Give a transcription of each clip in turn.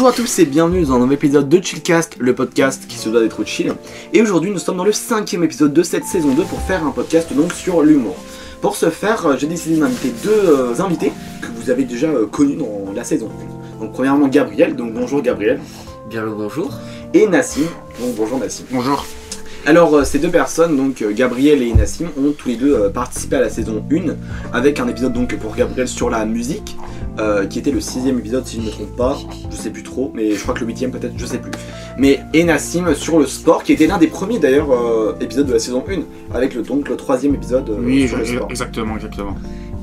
Bonjour à tous et bienvenue dans un nouvel épisode de Chillcast, le podcast qui se doit d'être chill. Et aujourd'hui nous sommes dans le 5e épisode de cette saison 2 pour faire un podcast donc sur l'humour. Pour ce faire, j'ai décidé d'inviter deux invités que vous avez déjà connus dans la saison 1. Donc premièrement Gabriel, donc bonjour Gabriel. Bien le bonjour. Et Nassim, donc bonjour Nassim. Bonjour. Alors ces deux personnes, donc Gabriel et Nassim, ont tous les deux participé à la saison 1 avec un épisode donc pour Gabriel sur la musique, qui était le 6e épisode si je ne me trompe pas, je sais plus trop, mais je crois que le 8e peut-être, je sais plus. Mais et Nassim sur le sport, qui était l'un des premiers d'ailleurs épisodes de la saison 1, avec le 3e épisode sur le sport. Exactement.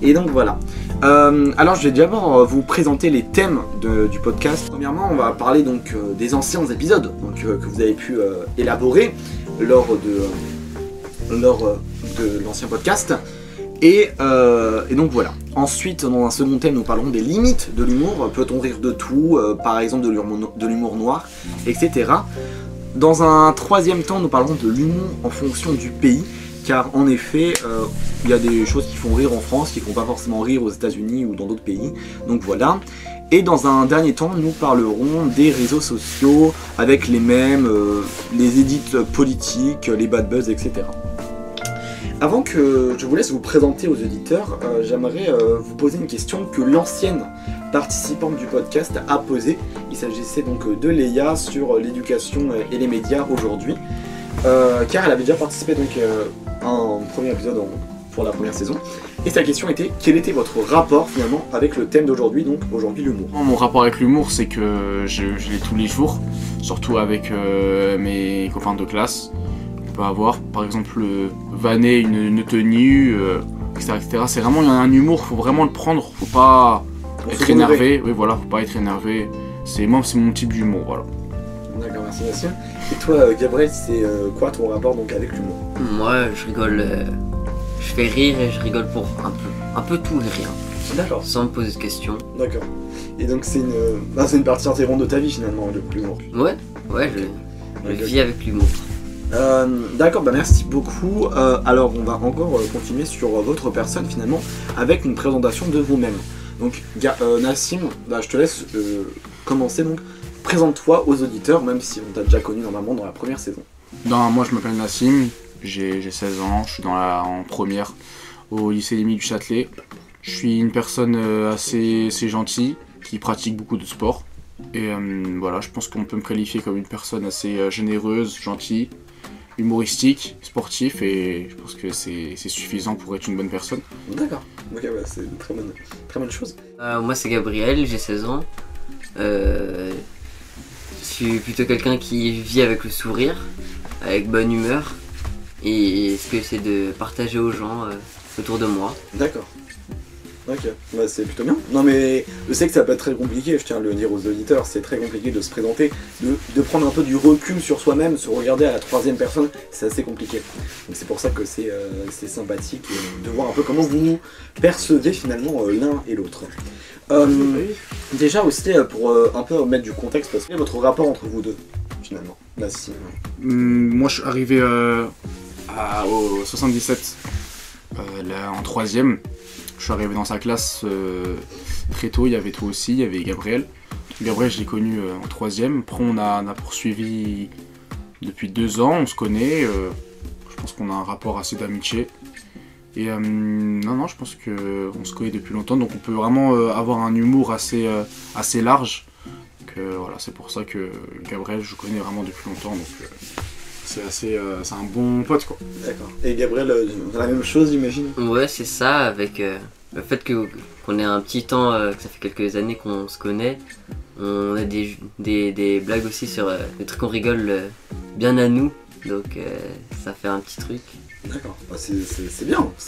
Et donc voilà. Alors je vais d'abord vous présenter les thèmes du podcast. Premièrement, on va parler donc des anciens épisodes donc, que vous avez pu élaborer lors de l'ancien podcast. Et donc voilà. Ensuite, dans un second thème, nous parlerons des limites de l'humour. Peut-on rire de tout, par exemple de l'humour noir, etc. Dans un troisième temps, nous parlerons de l'humour en fonction du pays. Car en effet, il y a des choses qui font rire en France, qui ne font pas forcément rire aux États-Unis ou dans d'autres pays. Donc voilà. Et dans un dernier temps, nous parlerons des réseaux sociaux avec les mèmes, les edits politiques, les bad buzz, etc. Avant que je vous laisse vous présenter aux auditeurs, j'aimerais vous poser une question que l'ancienne participante du podcast a posée. Il s'agissait donc de Léa sur l'éducation et les médias aujourd'hui. Car elle avait déjà participé donc à un premier épisode pour la première saison. Et sa question était, quel était votre rapport finalement avec le thème d'aujourd'hui, donc aujourd'hui l'humour? Mon rapport avec l'humour, c'est que je l'ai tous les jours, surtout avec mes copains de classe. On peut avoir par exemple vanner une tenue, etc. C'est vraiment un humour, faut vraiment le prendre, faut pas être énervé. Oui voilà, faut pas être énervé. C'est mon type d'humour, voilà. D'accord, merci Nassim. Et toi Gabriel, c'est quoi ton rapport donc avec l'humour? Moi je rigole, je fais rire et je rigole pour un peu tout et rien. D'accord. Sans me poser de questions. D'accord. Et donc c'est une partie intégrante de ta vie finalement, l'humour. Ouais, je vis avec l'humour. D'accord, bah merci beaucoup. Alors on va encore continuer sur votre personne finalement avec une présentation de vous-même. Donc Nassim, je te laisse commencer donc. Présente-toi aux auditeurs, même si on t'a déjà connu normalement dans la première saison. Moi je m'appelle Nassim, j'ai 16 ans, je suis en première au lycée Émile du Châtelet. Je suis une personne assez gentille, qui pratique beaucoup de sport. Et voilà, je pense qu'on peut me qualifier comme une personne assez généreuse, gentille, humoristique, sportif, et je pense que c'est suffisant pour être une bonne personne. D'accord, ok, bah, c'est une très bonne chose. Moi c'est Gabriel, j'ai 16 ans. Je suis plutôt quelqu'un qui vit avec le sourire, avec bonne humeur, et ce que j'essaie de partager aux gens autour de moi. D'accord. Ok, bah c'est plutôt bien. Non mais je sais que ça peut être très compliqué, je tiens à le dire aux auditeurs, c'est très compliqué de se présenter, de prendre un peu du recul sur soi-même, se regarder à la troisième personne, c'est assez compliqué. Donc c'est pour ça que c'est sympathique de voir un peu comment vous nous percevez finalement l'un et l'autre. Déjà aussi pour un peu mettre du contexte, parce que votre rapport entre vous deux finalement. Là, moi je suis arrivé au 77 en 3ème. Je suis arrivé dans sa classe très tôt, il y avait toi aussi, il y avait Gabriel. Gabriel je l'ai connu en 3ème, après on a poursuivi depuis 2 ans, on se connaît, je pense qu'on a un rapport assez d'amitié. Et non, je pense qu'on se connaît depuis longtemps, donc on peut vraiment avoir un humour assez large. Donc voilà, c'est pour ça que Gabriel, je connais vraiment depuis longtemps, donc c'est un bon pote quoi. D'accord. Et Gabriel, la même chose j'imagine? Ouais, c'est ça, avec le fait qu'on ait un petit temps, que ça fait quelques années qu'on se connaît. On a des blagues aussi sur des trucs qu'on rigole bien à nous, donc ça fait un petit truc. D'accord, bah, c'est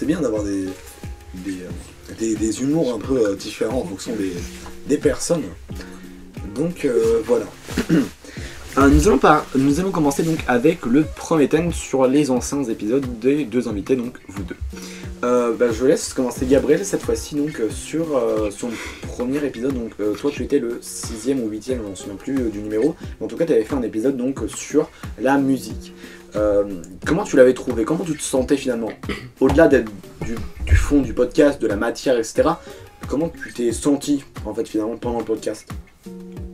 bien d'avoir des humours un peu différents en fonction des personnes. Donc voilà. Nous allons commencer donc avec le premier thème sur les anciens épisodes des deux invités, donc vous deux. Je laisse commencer Gabriel cette fois-ci donc sur son premier épisode. Donc toi tu étais le 6e ou 8e, je ne me souviens plus du numéro. Mais en tout cas tu avais fait un épisode donc sur la musique. Comment tu l'avais trouvé? Comment tu te sentais finalement? Au-delà du fond du podcast, de la matière, etc. Comment tu t'es senti en fait finalement pendant le podcast?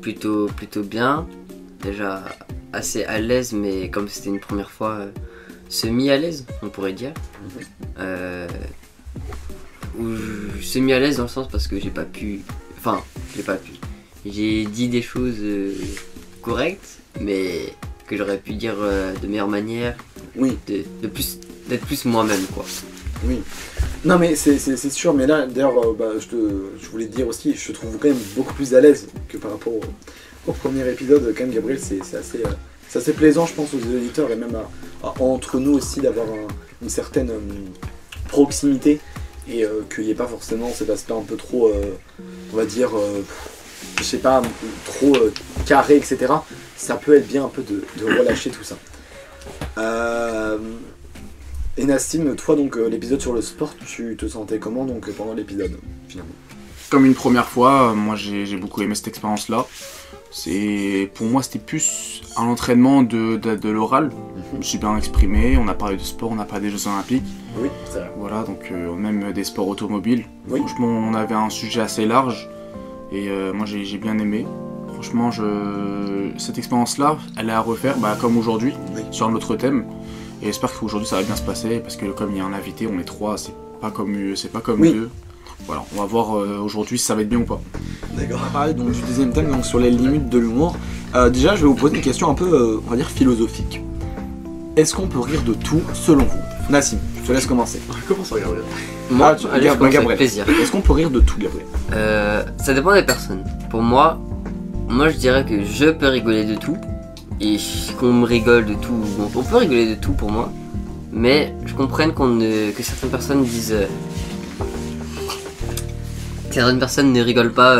plutôt bien. Déjà assez à l'aise, mais comme c'était une première fois, semi à l'aise, on pourrait dire. Ou semi à l'aise dans le sens parce que j'ai pas pu. J'ai dit des choses correctes, mais que j'aurais pu dire de meilleure manière. Oui. D'être plus moi-même, quoi. Oui. Non mais c'est sûr, mais là d'ailleurs je voulais te dire aussi, je te trouve quand même beaucoup plus à l'aise que par rapport au premier épisode. Quand même Gabriel, c'est assez plaisant je pense aux auditeurs et même entre nous aussi d'avoir une certaine proximité et qu'il n'y ait pas forcément cet aspect un peu trop, on va dire, je sais pas, trop carré, etc. Ça peut être bien un peu de relâcher tout ça. Et Nassim, toi donc l'épisode sur le sport, tu te sentais comment donc pendant l'épisode finalement? Comme une première fois, moi j'ai beaucoup aimé cette expérience-là. Pour moi c'était plus un entraînement de l'oral. Je me suis bien exprimé, on a parlé de sport, on a parlé des Jeux Olympiques. Oui, c'est vrai. Voilà, donc même des sports automobiles. Oui. Franchement, on avait un sujet assez large et moi j'ai bien aimé. Franchement, cette expérience-là, elle est à refaire, comme aujourd'hui, Oui. sur un autre thème. Et j'espère qu'aujourd'hui ça va bien se passer parce que comme il y a un invité, on est trois, c'est pas comme Oui. deux. Voilà, on va voir aujourd'hui si ça va être bien ou pas. D'accord. On va parler donc du deuxième thème, donc sur les limites de l'humour. Déjà, je vais vous poser une question un peu, on va dire, philosophique. Est-ce qu'on peut rire de tout, selon vous? Nassim, je te laisse commencer. Comment ça, Gabriel? Moi, tu- allez, je commence avec Gabriel. plaisir. Est-ce qu'on peut rire de tout, Gabriel? Ça dépend des personnes. Pour moi, je dirais que je peux rigoler de tout. Et qu'on me rigole de tout, bon, on peut rigoler de tout pour moi. Mais je comprends que certaines personnes disent... certaines personnes ne rigolent pas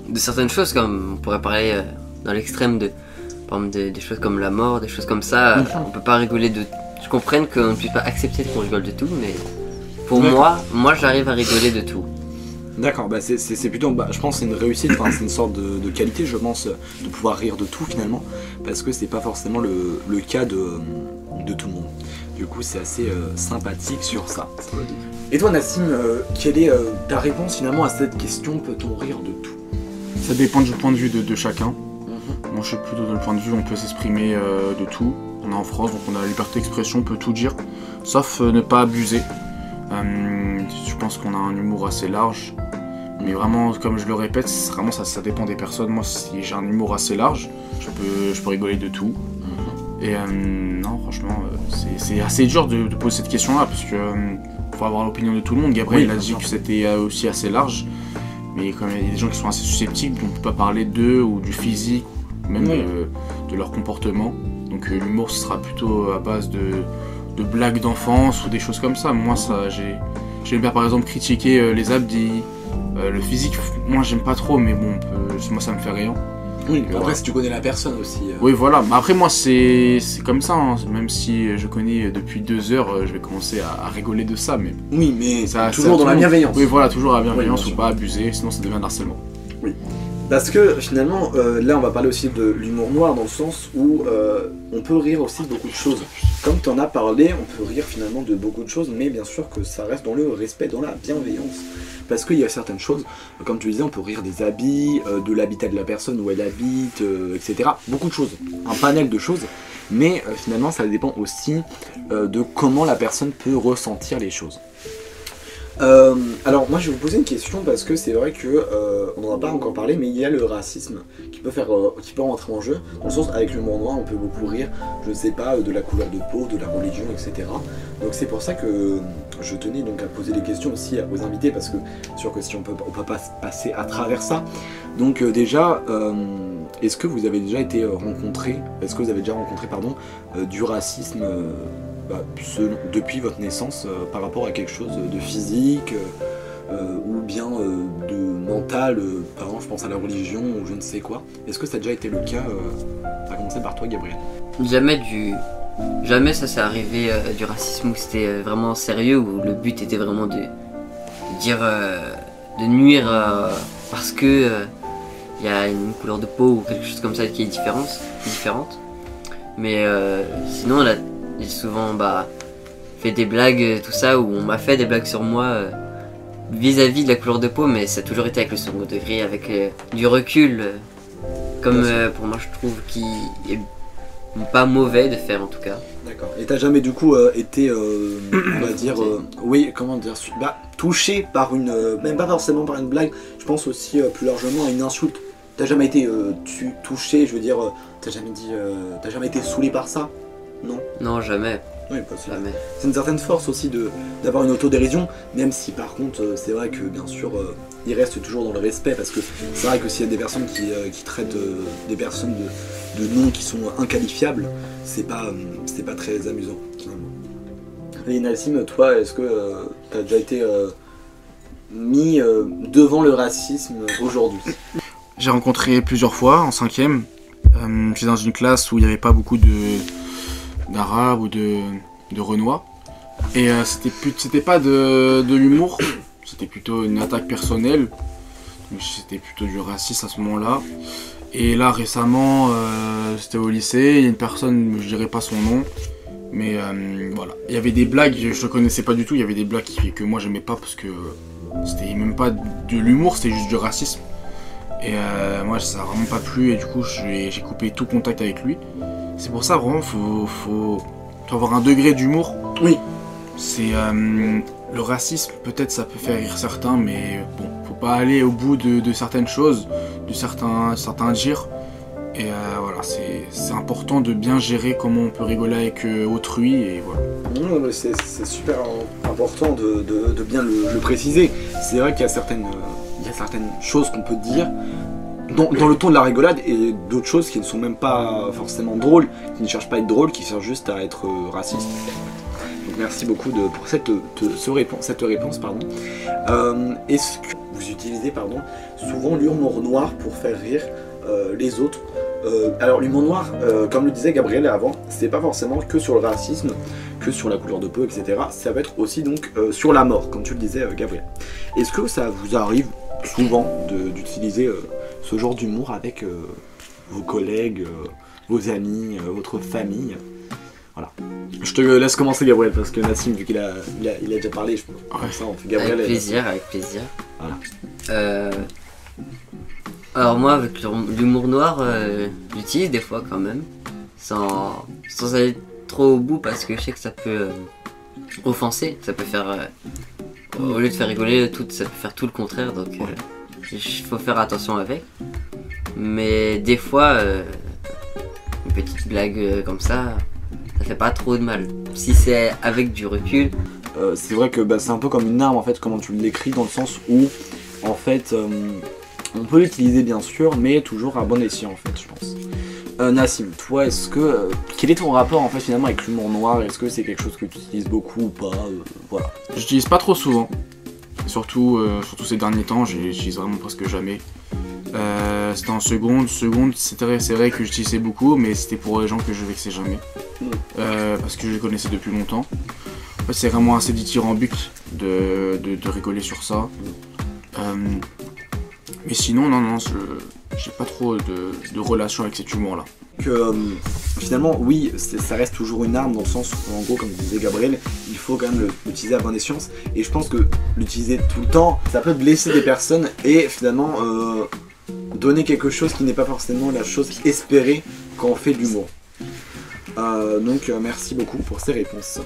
de certaines choses, comme on pourrait parler dans l'extrême par exemple, des choses comme la mort, des choses comme ça. On peut pas rigoler de... Je comprends qu'on ne puisse pas accepter qu'on rigole de tout, mais pour moi j'arrive à rigoler de tout. D'accord, c'est plutôt, je pense que c'est une réussite, c'est une sorte de qualité, je pense, de pouvoir rire de tout finalement, parce que c'est pas forcément le cas de tout le monde. Du coup, c'est assez sympathique sur ça. Et toi, Nassim, quelle est ta réponse finalement à cette question, peut-on rire de tout? Ça dépend du point de vue de chacun. Moi je suis plutôt dans le point de vue où on peut s'exprimer de tout. On est en France, donc on a la liberté d'expression, on peut tout dire, sauf ne pas abuser. Je pense qu'on a un humour assez large, mais vraiment, comme je le répète, vraiment ça dépend des personnes. Moi, si j'ai un humour assez large, je peux rigoler de tout. Et non, franchement, c'est assez dur de poser cette question-là, parce que faut avoir l'opinion de tout le monde. Gabriel Oui, a dit que c'était aussi assez large, mais comme il y a des gens qui sont assez susceptibles, on ne peut pas parler d'eux ou du physique, ou même de leur comportement. Donc l'humour, ce sera plutôt à base de blagues d'enfance ou des choses comme ça. Moi, j'aime bien par exemple critiquer les abdis, le physique. Moi, j'aime pas trop, mais bon, moi, ça me fait rien. Oui, après si tu connais la personne aussi. Oui, voilà. Mais après, moi, c'est comme ça. Hein. Même si je connais depuis 2 heures, je vais commencer à rigoler de ça. Mais Oui, mais ça, toujours dans la bienveillance. Oui, voilà, toujours la bienveillance, Oui, bien faut pas abuser, sinon ça devient un harcèlement. Parce que finalement, là on va parler aussi de l'humour noir dans le sens où on peut rire aussi de beaucoup de choses. Comme tu en as parlé, on peut rire finalement de beaucoup de choses, mais bien sûr que ça reste dans le respect, dans la bienveillance. Parce qu'il y a certaines choses, comme tu disais, on peut rire des habits, de l'habitat de la personne où elle habite, etc. Beaucoup de choses, un panel de choses, mais finalement ça dépend aussi de comment la personne peut ressentir les choses. Alors moi je vais vous poser une question parce que c'est vrai que on n'en a pas encore parlé, mais il y a le racisme qui peut rentrer en jeu, dans le sens avec l'humour noir on peut beaucoup rire, je sais pas, de la couleur de peau, de la religion, etc. Donc c'est pour ça que je tenais donc à poser des questions aussi aux invités, parce que c'est sûr que si on peut pas passer à travers ça. Donc déjà, est-ce que vous avez déjà rencontré du racisme depuis votre naissance par rapport à quelque chose de physique ou bien de mental, par exemple je pense à la religion ou je ne sais quoi. Est-ce que ça a déjà été le cas? À commencer par toi, Gabriel. Jamais ça s'est arrivé du racisme où c'était vraiment sérieux, où le but était vraiment de nuire parce que il y a une couleur de peau ou quelque chose comme ça qui est différente. Mais sinon j'ai souvent fait des blagues, tout ça, où on m'a fait des blagues sur moi vis-à-vis de la couleur de peau, mais ça a toujours été avec le second degré, avec du recul. Comme Bien sûr. pour moi, je trouve qu'il est pas mauvais de faire en tout cas. D'accord. Et t'as jamais du coup été, on va dire, oui, comment dire, touché par une, même pas forcément par une blague, je pense aussi plus largement à une insulte. T'as jamais été touché, je veux dire, t'as jamais dit, t'as jamais été saoulé par ça? Non. Non, jamais, Oui, pas sûr. jamais. C'est une certaine force aussi d'avoir une autodérision, même si par contre c'est vrai que bien sûr il reste toujours dans le respect, parce que c'est vrai que s'il y a des personnes qui traitent des personnes de noms qui sont inqualifiables, c'est pas très amusant finalement. Et Nassim, toi, est-ce que tu as déjà été mis devant le racisme aujourd'hui? J'ai rencontré plusieurs fois en 5ème. J'étais dans une classe où il n'y avait pas beaucoup d'arabes ou de renois. Et c'était pas de l'humour, c'était plutôt une attaque personnelle. Donc c'était plutôt du racisme à ce moment-là. Et là récemment, c'était au lycée, il y a une personne, je dirais pas son nom, mais voilà. Il y avait des blagues, je le connaissais pas du tout, il y avait des blagues que moi j'aimais pas parce que c'était même pas de l'humour, c'était juste du racisme. Et moi ça a vraiment pas plu et du coup j'ai coupé tout contact avec lui. C'est pour ça vraiment faut avoir un degré d'humour. Oui. C'est le racisme, peut-être ça peut faire rire certains, mais bon, faut pas aller au bout de certaines choses, de certains dires. Et voilà, c'est important de bien gérer comment on peut rigoler avec autrui et voilà. Non, mais c'est super important de bien le préciser. C'est vrai qu'il y a certaines choses qu'on peut dire dans le ton de la rigolade et d'autres choses qui ne sont même pas forcément drôles, qui ne cherchent pas à être drôles, qui cherchent juste à être racistes. Donc merci beaucoup pour cette réponse. Pardon. Est-ce que vous utilisez souvent l'humour noir pour faire rire les autres? Alors l'humour noir, comme le disait Gabriel avant, c'est pas forcément que sur le racisme, que sur la couleur de peau, etc. Ça va être aussi donc sur la mort, comme tu le disais Gabriel. Est-ce que ça vous arrive souvent d'utiliser ce genre d'humour avec vos collègues, vos amis, votre famille? Voilà. Je te laisse commencer Gabriel, parce que Nassim, vu qu'il a déjà parlé, je pense. Comme ça, on fait Gabriel. Avec plaisir. Voilà. Alors moi, avec l'humour noir, j'utilise des fois quand même, sans aller trop au bout, parce que je sais que ça peut offenser, ça peut faire, au lieu de faire rigoler, ça peut faire tout le contraire, donc il faut faire attention avec. Mais des fois, une petite blague comme ça fait pas trop de mal, si c'est avec du recul. C'est vrai que c'est un peu comme une arme en fait, comment tu l'écris, dans le sens où en fait on peut l'utiliser bien sûr, mais toujours à bon escient en fait, je pense. Nassim, toi, quel est ton rapport en fait finalement avec l'humour noir? Est-ce que c'est quelque chose que tu utilises beaucoup ou pas? Voilà. J'utilise pas trop souvent, surtout ces derniers temps, j'utilise vraiment presque jamais. C'était en seconde, c'est vrai que j'utilisais beaucoup, mais c'était pour les gens que je vexais jamais, parce que je les connaissais depuis longtemps. En fait, c'est vraiment assez dithyrambique de rigoler sur ça. Mais sinon, non, j'ai pas trop de relation avec cet humour-là. Que finalement, oui, ça reste toujours une arme, dans le sens où, en gros, comme disait Gabriel, il faut quand même l'utiliser à bonne escient. Et je pense que l'utiliser tout le temps, ça peut blesser des personnes et finalement donner quelque chose qui n'est pas forcément la chose espérée quand on fait de l'humour. Donc merci beaucoup pour ces réponses.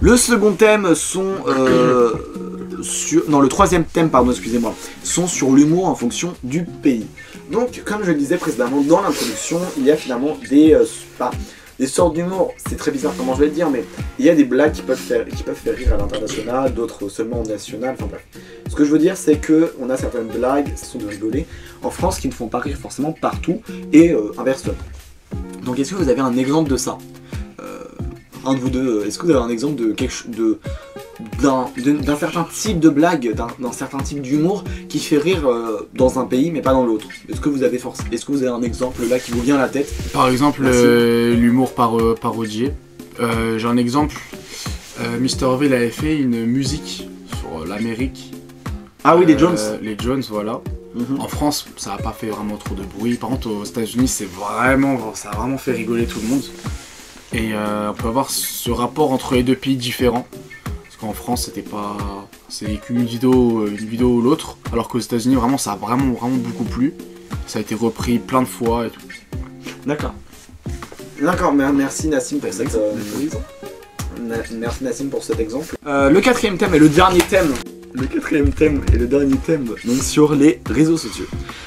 Le second thème sont le troisième thème, pardon, excusez-moi, sont sur l'humour en fonction du pays. Donc, comme je le disais précédemment dans l'introduction, il y a finalement des sortes d'humour. C'est très bizarre comment je vais le dire, mais il y a des blagues qui peuvent faire rire à l'international, d'autres seulement au national. Enfin bref. Ce que je veux dire, c'est que on a certaines blagues qui sont de rigoler en France qui ne font pas rire forcément partout et inversement. Donc, est-ce que vous avez un exemple de ça? Un de vous deux, est-ce que vous avez un exemple d'un certain type de blague, d'un certain type d'humour qui fait rire dans un pays mais pas dans l'autre? Est-ce que vous avez un exemple là qui vous vient à la tête? Par exemple, l'humour parodié. J'ai un exemple. Mr V avait fait une musique sur l'Amérique. Ah oui, les Jones. Les Jones, voilà. En France, ça n'a pas fait vraiment trop de bruit. Par contre, aux États-Unis, ça a vraiment fait rigoler tout le monde. Et on peut avoir ce rapport entre les deux pays différents. Parce qu'en France, c'est qu'une vidéo ou l'autre. Alors qu'aux États-Unis, vraiment, ça a vraiment beaucoup plu. ça a été repris plein de fois et tout. D'accord. D'accord, merci Nassim pour cet exemple. Merci Nassim pour cet exemple. Le quatrième thème et le dernier thème. Le quatrième thème et le dernier thème, donc sur les réseaux sociaux.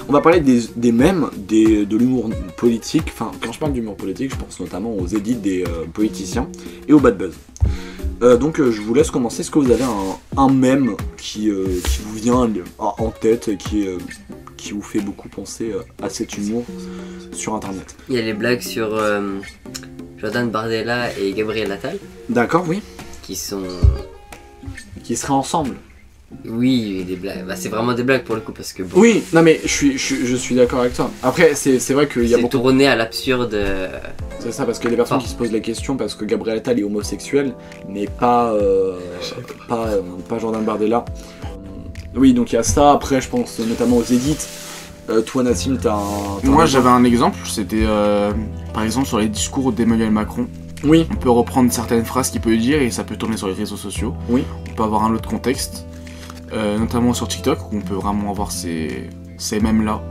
On va parler des mèmes, de l'humour politique. Enfin, quand je parle d'humour politique, je pense notamment aux edits des politiciens et au bad buzz. Donc je vous laisse commencer. Est-ce que vous avez un mème qui vous vient en tête et qui vous fait beaucoup penser à cet humour sur internet? Il y a les blagues sur Jordan Bardella et Gabriel Attal D'accord, oui. qui sont... Qui seraient ensemble. Oui, des blagues. Bah, c'est vraiment des blagues pour le coup parce que bon, Oui, non mais je suis d'accord avec toi. Après, c'est vrai qu'il y a c'est beaucoup... tourné à l'absurde. C'est ça, parce que les personnes qui se posent la question, parce que Gabriel Attal est homosexuel, mais pas Jordan Bardella. Oui, donc il y a ça. Après, je pense notamment aux edits. Toi, Nassim, t'as un... Moi j'avais un exemple, c'était par exemple sur les discours d'Emmanuel Macron. Oui, On peut reprendre certaines phrases qu'il peut dire et ça peut tourner sur les réseaux sociaux. Oui. On peut avoir un autre contexte, notamment sur TikTok où on peut vraiment avoir ces mèmes-là.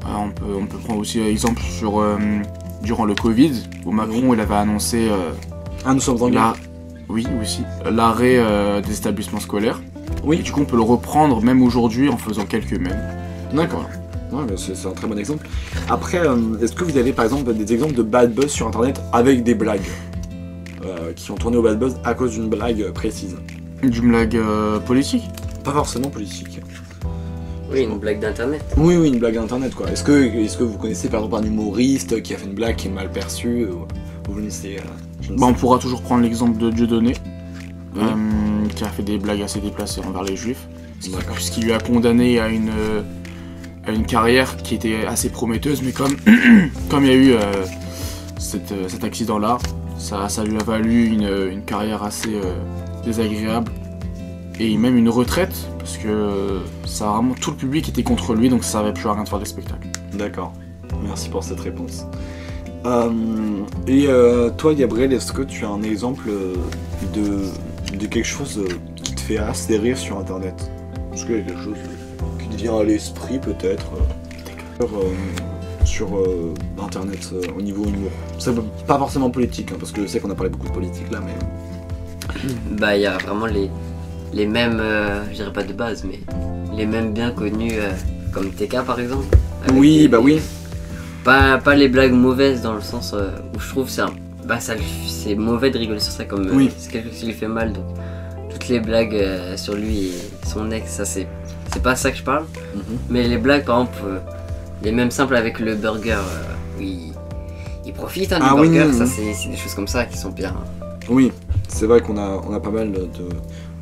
On peut prendre aussi exemple sur durant le Covid où Macron il avait annoncé nous sommes en guerre. oui aussi l'arrêt des établissements scolaires. Oui. Et du coup on peut le reprendre même aujourd'hui en faisant quelques mèmes. D'accord. Ouais, bah, c'est un très bon exemple. Après, est-ce que vous avez par exemple des exemples de bad buzz sur internet avec des blagues qui ont tourné au bad buzz à cause d'une blague précise? D'une blague politique. Pas forcément politique. Oui, une blague d'internet. Oui, une blague internet quoi. Est-ce que vous connaissez par exemple un humoriste qui a fait une blague qui est mal perçue vous connaissez je ne sais On pourra toujours prendre l'exemple de Dieudonné, Oui. qui a fait des blagues assez déplacées envers les juifs, D'accord. ce qui lui a condamné à une carrière qui était assez prometteuse, mais comme il y a eu cet accident-là, ça lui a valu une carrière assez désagréable et même une retraite, parce que ça vraiment tout le public était contre lui, donc ça servait plus à rien de faire des spectacles. D'accord. Merci pour cette réponse. Toi, Gabriel, est-ce que tu as un exemple de quelque chose qui te fait assez rire sur internet? Est-ce qu'il y a quelque chose qui te vient à l'esprit peut-être sur internet au niveau humour? C'est pas forcément politique, hein, parce que je sais qu'on a parlé beaucoup de politique là, mais... Bah, il y a vraiment les mêmes, je dirais pas de base, mais les mêmes bien connus comme TK par exemple. Avec Oui, bah oui. Pas les blagues mauvaises dans le sens où je trouve c'est mauvais de rigoler sur ça comme Oui. c'est quelque chose qui lui fait mal, donc toutes les blagues sur lui et son ex, ça c'est pas ça que je parle. Mais les blagues par exemple les mêmes simples avec le burger où il profite du burger, oui. ça c'est des choses comme ça qui sont bien. Oui, c'est vrai qu'on a pas mal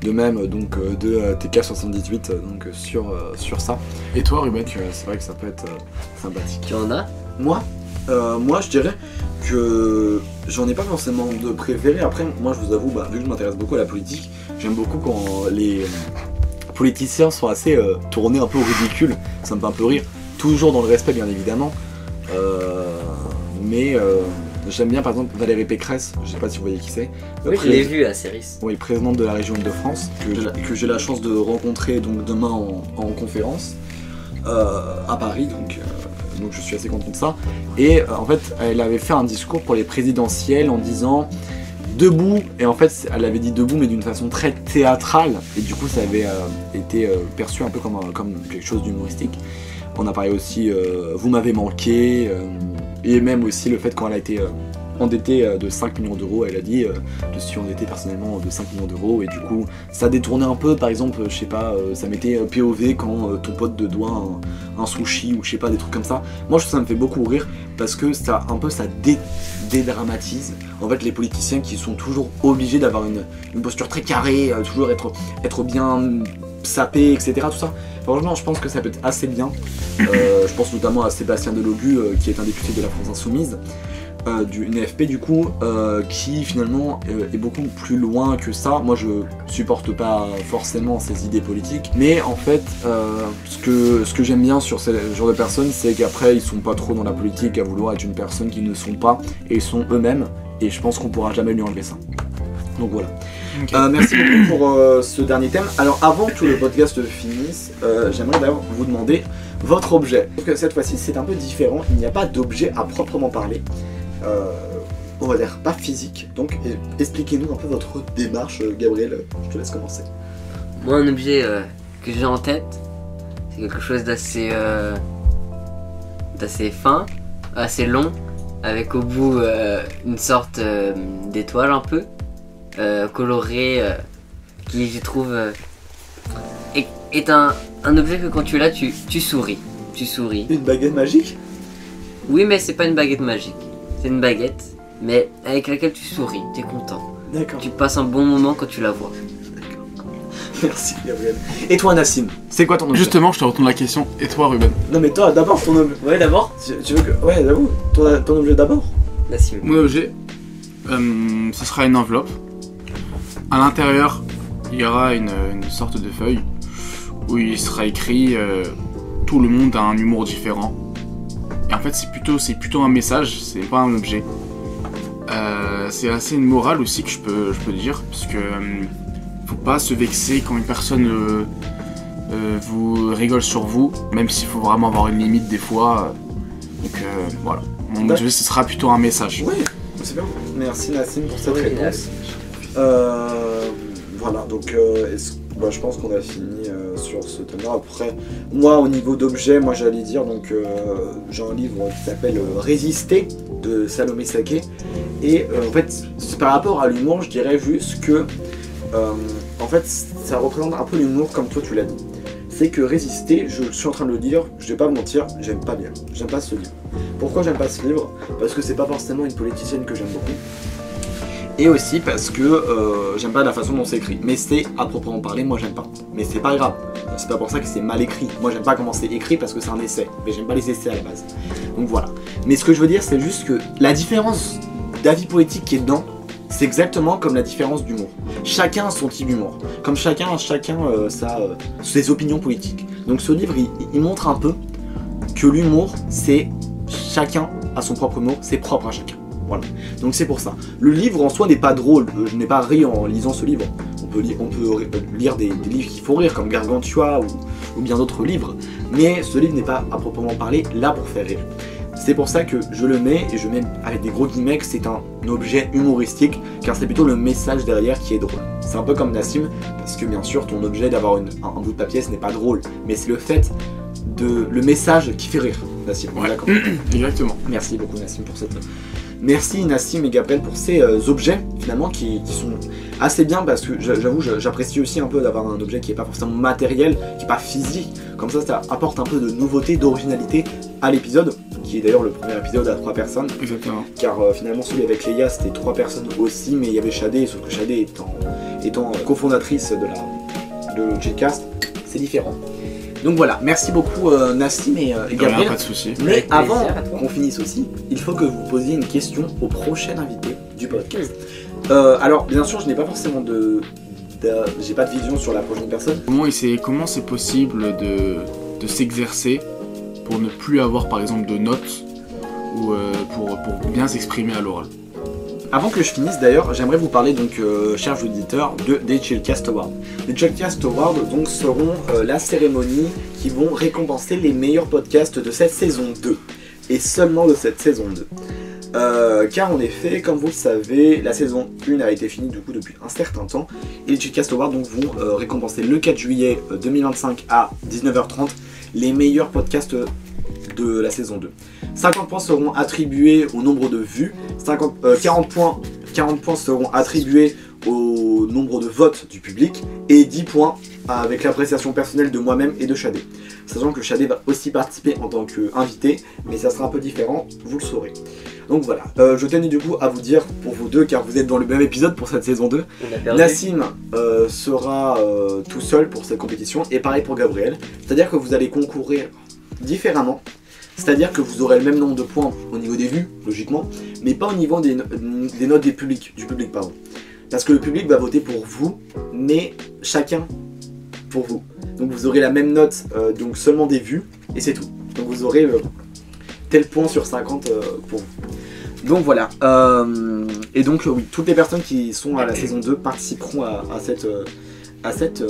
de mèmes donc de TK78 donc sur ça. Et toi, Ruben? Donc c'est vrai que ça peut être sympathique. Tu en as? Moi, je dirais que j'en ai pas forcément de préféré. Après, moi, je vous avoue, vu que je m'intéresse beaucoup à la politique, j'aime beaucoup quand les politiciens sont assez tournés un peu au ridicule. Ça me fait un peu rire. Toujours dans le respect, bien évidemment. Mais j'aime bien, par exemple, Valérie Pécresse. Je sais pas si vous voyez qui c'est. Oui, je l'ai vu à Céris. Oui, présidente de la région Île-de-France, que j'ai la chance de rencontrer donc demain en conférence à Paris. Donc je suis assez content de ça. Et en fait, elle avait fait un discours pour les présidentielles en disant debout. Et en fait, elle avait dit debout, mais d'une façon très théâtrale. Et du coup, ça avait été perçu un peu comme quelque chose d'humoristique. On a parlé aussi vous m'avez manqué. Et même aussi le fait quand elle a été endettée de 5 millions d'euros, elle a dit je suis endettée personnellement de 5 millions d'euros, et du coup ça détournait un peu, par exemple, je sais pas, ça mettait POV quand ton pote te doit un sushi ou je sais pas, des trucs comme ça. Moi je trouve ça me fait beaucoup rire parce que ça dédramatise en fait les politiciens qui sont toujours obligés d'avoir une posture très carrée, toujours être bien sapé, etc. Tout ça. Franchement, je pense que ça peut être assez bien. Je pense notamment à Sébastien Delogu, qui est un député de la France Insoumise, du NFP du coup, qui finalement est beaucoup plus loin que ça. Moi, je supporte pas forcément ces idées politiques, mais en fait, ce que j'aime bien sur ce genre de personnes, c'est qu'après, ils sont pas trop dans la politique à vouloir être une personne qu'ils ne sont pas, et ils sont eux-mêmes. Et je pense qu'on pourra jamais lui enlever ça. Donc voilà. Okay. Merci beaucoup pour ce dernier thème. Alors avant que le podcast finisse, j'aimerais d'ailleurs vous demander votre objet. Donc cette fois-ci c'est un peu différent, il n'y a pas d'objet à proprement parler. On va dire pas physique. Donc expliquez-nous un peu votre démarche, Gabriel, je te laisse commencer. Moi, un objet que j'ai en tête, c'est quelque chose d'assez fin, assez long, avec au bout une sorte d'étoile un peu colorée, qui je trouve est un objet que quand tu l'as, tu souris. Tu souris. Une baguette magique? Oui, mais c'est pas une baguette magique. C'est une baguette, mais avec laquelle tu souris, t'es content. D'accord. Tu passes un bon moment quand tu la vois. Merci Gabriel. Et toi Nassim, c'est quoi ton objet? Justement, je te retourne la question. Et toi, Ruben? Non mais toi d'abord ton objet. Ouais d'abord. Tu veux que. Ouais j'avoue. Ton objet d'abord. Nassim. Mon objet, ce sera une enveloppe. À l'intérieur, il y aura une sorte de feuille où il sera écrit tout le monde a un humour différent. Et en fait, c'est plutôt un message, c'est pas un objet. C'est assez une morale aussi que je peux dire, parce que faut pas se vexer quand une personne vous rigole sur vous, même s'il faut vraiment avoir une limite des fois. Donc voilà, mon objet ce sera plutôt un message. Oui, c'est bien. Merci Nassim pour cette réponse. Voilà, donc je pense qu'on a fini sur ce thème-là. Après, moi au niveau d'objet, moi j'allais dire, donc j'ai un livre qui s'appelle Résister de Salomé Saké. Et en fait, par rapport à l'humour, je dirais juste que en fait, ça représente un peu l'humour comme toi tu l'as dit. C'est que Résister, je suis en train de le lire, je vais pas me mentir, j'aime pas bien. J'aime pas ce livre. Pourquoi j'aime pas ce livre? Parce que c'est pas forcément une politicienne que j'aime beaucoup. Et aussi parce que j'aime pas la façon dont c'est écrit. Mais c'est à proprement parler, moi j'aime pas. Mais c'est pas grave. C'est pas pour ça que c'est mal écrit. Moi j'aime pas comment c'est écrit parce que c'est un essai. Mais j'aime pas les essais à la base. Donc voilà. Mais ce que je veux dire, c'est juste que la différence d'avis politique qui est dedans, c'est exactement comme la différence d'humour. Chacun a son type d'humour. Comme chacun ses opinions politiques. Donc ce livre, il montre un peu que l'humour, c'est chacun a son propre humour, c'est propre à chacun. Voilà. Donc c'est pour ça. Le livre en soi n'est pas drôle. Je n'ai pas ri en lisant ce livre. On peut lire des livres qui font rire, comme Gargantua ou bien d'autres livres. Mais ce livre n'est pas à proprement parler là pour faire rire. C'est pour ça que je le mets, et je mets avec des gros guillemets, que c'est un objet humoristique, car c'est plutôt le message derrière qui est drôle. C'est un peu comme Nassim, parce que bien sûr ton objet d'avoir un bout de papier ce n'est pas drôle, mais c'est le fait le message qui fait rire, Nassim. Ouais. D'accord. Exactement. Merci beaucoup Nassim pour cette... Merci Nassim et Gabriel pour ces objets finalement qui sont assez bien, parce que j'avoue j'apprécie aussi un peu d'avoir un objet qui n'est pas forcément matériel, qui n'est pas physique, comme ça apporte un peu de nouveauté, d'originalité à l'épisode, qui est d'ailleurs le premier épisode à 3 personnes. Exactement. Car finalement celui avec Léa c'était 3 personnes aussi, mais il y avait Shadé, sauf que Shadé étant cofondatrice de Jcast, c'est différent. Donc voilà, merci beaucoup Nassim et Gabriel. Pas de soucis. Mais avant qu'on finisse aussi, il faut que vous posiez une question au prochain invité du podcast. Alors bien sûr, je n'ai pas forcément j'ai pas de vision sur la prochaine personne. Comment c'est possible de s'exercer pour ne plus avoir par exemple de notes ou pour bien s'exprimer à l'oral? Avant que je finisse d'ailleurs, j'aimerais vous parler donc, chers auditeurs, des Chillcast Awards. Les Chillcast Awards donc seront la cérémonie qui vont récompenser les meilleurs podcasts de cette saison 2. Et seulement de cette saison 2. Car en effet, comme vous le savez, la saison 1 a été finie du coup depuis un certain temps. Et les Chillcast Awards donc, vont récompenser le 4 juillet 2025 à 19h30 les meilleurs podcasts de la saison 2. 50 points seront attribués au nombre de vues, 40 points seront attribués au nombre de votes du public et 10 points avec l'appréciation personnelle de moi-même et de Shadé. Sachant que Shadé va aussi participer en tant qu'invité, mais ça sera un peu différent, vous le saurez. Donc voilà, je tenais du coup à vous dire pour vous deux, car vous êtes dans le même épisode pour cette saison 2, Nassim sera tout seul pour cette compétition, et pareil pour Gabriel, c'est-à-dire que vous allez concourir différemment. C'est-à-dire que vous aurez le même nombre de points au niveau des vues, logiquement, mais pas au niveau des notes du public, pardon. Parce que le public va voter pour vous, mais chacun pour vous. Donc vous aurez la même note, donc seulement des vues, et c'est tout. Donc vous aurez tel point sur 50 pour vous. Donc voilà. Et donc oui, toutes les personnes qui sont à la saison 2 participeront à cette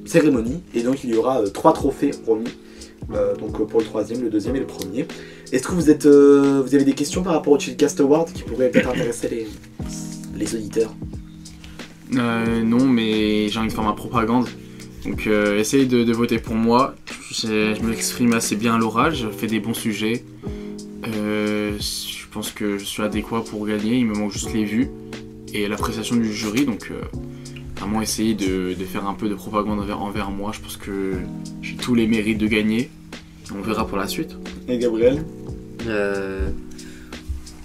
cérémonie. Et donc il y aura 3 trophées remis. Donc pour le troisième, le deuxième et le premier. Est-ce que vous avez des questions par rapport au Chillcast Award qui pourraient peut-être intéresser les auditeurs? Non, mais j'ai envie de faire ma propagande. Donc essayez de voter pour moi. Je m'exprime assez bien à l'oral, je fais des bons sujets. Je pense que je suis adéquat pour gagner, il me manque juste les vues et l'appréciation du jury. Donc vraiment essayer de faire un peu de propagande envers moi. Je pense que j'ai tous les mérites de gagner. On verra pour la suite. Et Gabriel?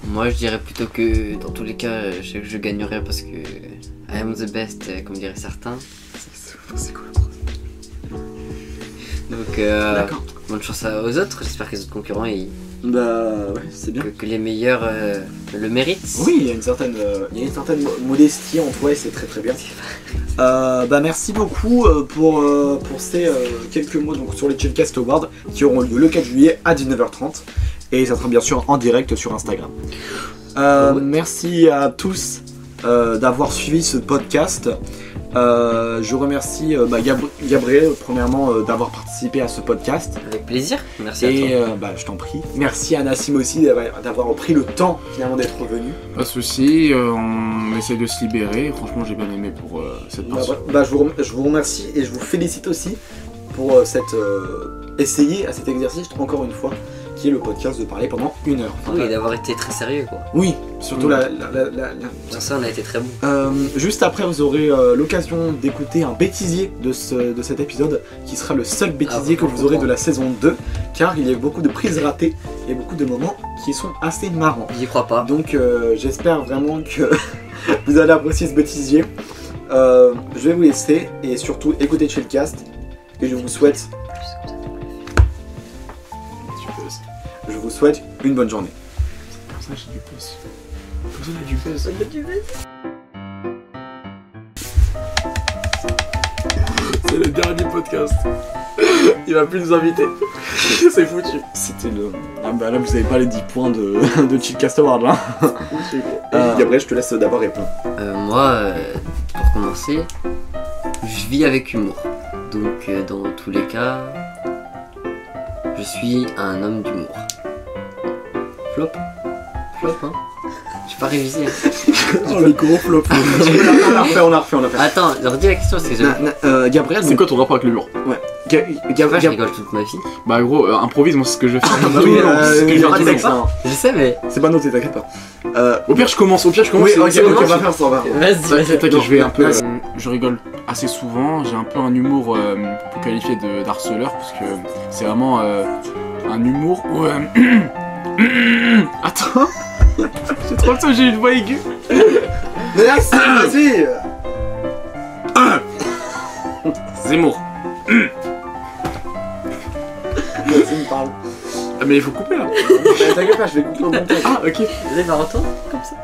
Moi je dirais plutôt que dans tous les cas je sais que je gagnerai parce que I am the best comme diraient certains. C'est quoi? Donc D'accord. bonne chance aux autres, j'espère que les autres concurrents Bah ouais, c'est bien. que les meilleurs le méritent. Oui, il y a une certaine modestie en toi et c'est très très bien. Bah merci beaucoup pour ces quelques mots donc, sur les Chillcast Awards qui auront lieu le 4 juillet à 19h30 et ça sera bien sûr en direct sur Instagram. Merci à tous d'avoir suivi ce podcast. Je remercie Gabriel premièrement d'avoir participé à ce podcast. Avec plaisir, merci à toi. Je t'en prie. Merci à Nassim aussi d'avoir pris le temps finalement d'être venu. Pas de soucis, on essaie de se libérer. Franchement, j'ai bien aimé pour cette partie. Je vous remercie et je vous félicite aussi pour essayer à cet exercice encore une fois qui est le podcast de parler pendant 1 heure. Oui, et d'avoir été très sérieux quoi. Oui, surtout Sur ça on a été très bon. Juste après vous aurez l'occasion d'écouter un bêtisier de cet épisode qui sera le seul bêtisier que vous aurez de la saison 2 car il y a beaucoup de prises ratées et beaucoup de moments qui sont assez marrants. J'y crois pas. Donc j'espère vraiment que vous allez apprécier ce bêtisier. Je vais vous laisser et surtout écoutez Chillcast et je vous souhaite une bonne journée. Pour ça j'ai du buzz. Pour ça j'ai du buzz. C'est le dernier podcast. Il va plus nous inviter. C'est foutu. C'était le... Ah bah là vous avez pas les 10 points de Chillcast Award là. Gabriel, je te laisse d'abord répondre. Moi, pour commencer, je vis avec humour. Donc dans tous les cas, je suis un homme d'humour. Flop, hein. J'ai pas révisé. Oh le gros flop. On l'a refait. Attends, redis la question parce que j'ai... Gabriel, C'est quoi ton rapport avec l'humour? Ouais. je rigole toute ma vie. Bah gros, improvise, moi c'est ce que je vais faire. il y aura des examens. Je sais mais... C'est pas noté, t'inquiète pas. Au pire je commence. Oui, ok, on va faire ça. Vas-y. T'inquiète, je vais un peu... Je rigole assez souvent, j'ai un peu un humour pour qualifier d'harceleur parce que c'est vraiment un humour où... Attends. J'ai trop le temps, j'ai une voix aiguë. Merci, vas-y. Zemmour. Vas-y, me parle. Ah mais il faut couper là. T'inquiète pas, je vais couper au montage. Ah ok. Vas-y, va retourner comme ça.